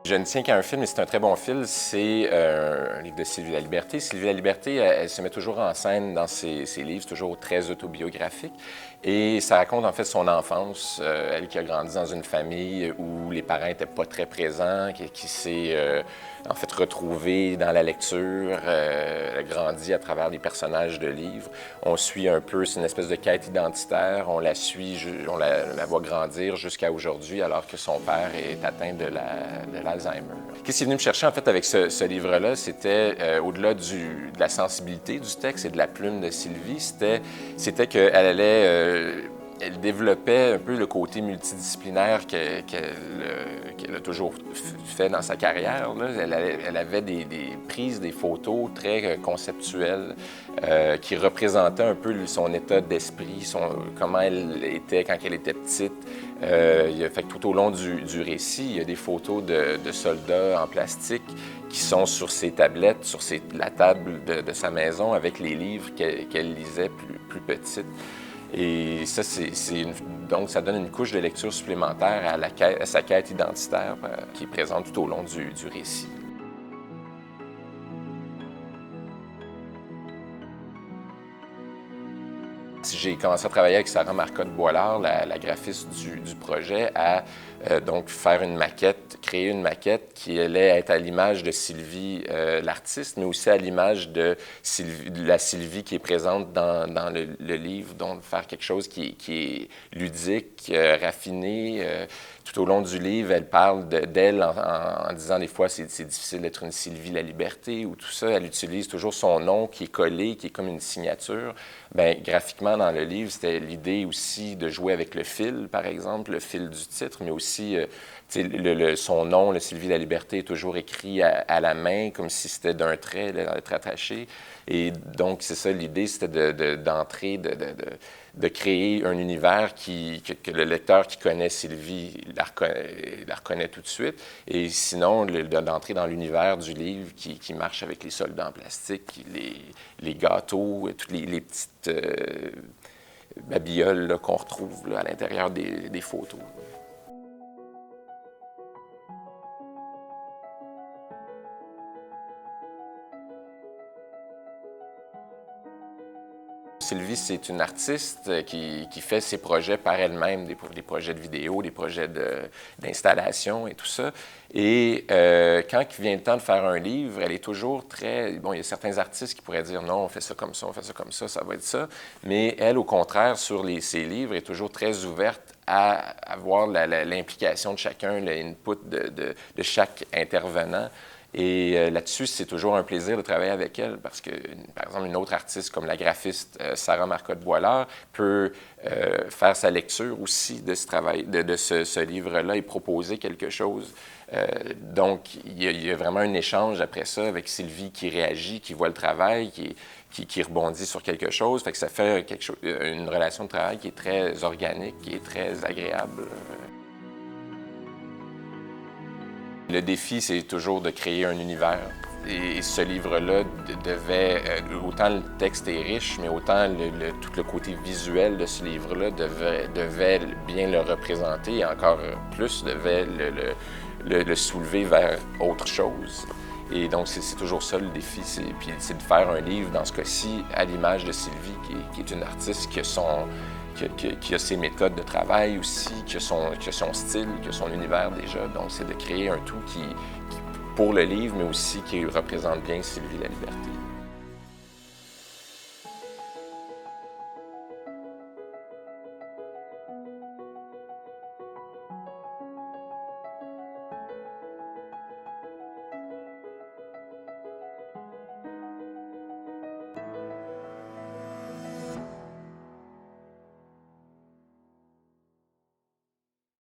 Je ne tiens qu'à un film, et c'est un très bon film, c'est un livre de Sylvie Laliberté. Sylvie Laliberté, elle se met toujours en scène dans ses livres, toujours très autobiographiques. Et ça raconte en fait son enfance, elle qui a grandi dans une famille où les parents n'étaient pas très présents, qui s'est en fait retrouvée dans la lecture, elle a grandi à travers des personnages de livres. On suit un peu, c'est une espèce de quête identitaire, on la suit, on la voit grandir jusqu'à aujourd'hui alors que son père est atteint de l'Alzheimer. Qu'est-ce qui est venu me chercher en fait avec ce livre-là, c'était au-delà de la sensibilité du texte et de la plume de Sylvie, c'était qu'elle allait elle développait un peu le côté multidisciplinaire qu'elle a toujours fait dans sa carrière. Là. Elle avait des prises, des photos très conceptuelles qui représentaient un peu son état d'esprit, comment elle était quand elle était petite. Fait que tout au long du récit, il y a des photos de soldats en plastique qui sont sur ses tablettes, sur la table de sa maison avec les livres qu'elle lisait plus petite. Et ça, donc, ça donne une couche de lecture supplémentaire à sa quête identitaire qui est présente tout au long du récit. J'ai commencé à travailler avec Sarah Marcotte-Boilard, la graphiste du projet, à donc faire une maquette, créer une maquette qui allait être à l'image de Sylvie, l'artiste, mais aussi à l'image de la Sylvie qui est présente dans le livre, donc faire quelque chose qui est ludique, raffiné. Tout au long du livre, elle parle d'elle en disant des fois c'est difficile d'être une Sylvie Laliberté ou tout ça. Elle utilise toujours son nom qui est collé, qui est comme une signature. Bien, graphiquement, dans le livre, c'était l'idée aussi de jouer avec le fil, par exemple, le fil du titre, mais aussi son nom, Sylvie Laliberté, est toujours écrit à la main, comme si c'était d'un trait, d'être attaché. Et donc, c'est ça, l'idée, c'était d'entrer, de créer un univers que le lecteur qui connaît Sylvie la reconnaît tout de suite. Et sinon, d'entrer dans l'univers du livre qui marche avec les soldats en plastique, les gâteaux, toutes les petites babioles qu'on retrouve là, à l'intérieur des photos. Sylvie, c'est une artiste qui fait ses projets par elle-même, des projets de vidéo, des projets d'installation et tout ça. Et quand il vient le temps de faire un livre, elle est toujours très... Bon, il y a certains artistes qui pourraient dire « Non, on fait ça comme ça, on fait ça comme ça va être ça ». Mais elle, au contraire, sur ses livres, est toujours très ouverte à avoir l'implication de chacun, l'input de chaque intervenant. Et là-dessus, c'est toujours un plaisir de travailler avec elle parce que, par exemple, une autre artiste comme la graphiste Sarah Marcotte-Boilard peut faire sa lecture aussi de ce travail, de ce livre-là et proposer quelque chose. Donc, il y a vraiment un échange après ça avec Sylvie qui réagit, qui voit le travail, qui rebondit sur quelque chose. Fait que ça fait une relation de travail qui est très organique, qui est très agréable. Le défi, c'est toujours de créer un univers. Et ce livre-là devait, autant le texte est riche, mais autant tout le côté visuel de ce livre-là devait bien le représenter et encore plus devait le soulever vers autre chose. Et donc, c'est toujours ça le défi, c'est de faire un livre, dans ce cas-ci, à l'image de Sylvie, qui est une artiste qui a ses méthodes de travail aussi, qui a son style, qui a son univers déjà. Donc, c'est de créer un tout qui pour le livre, mais aussi qui représente bien Sylvie Laliberté.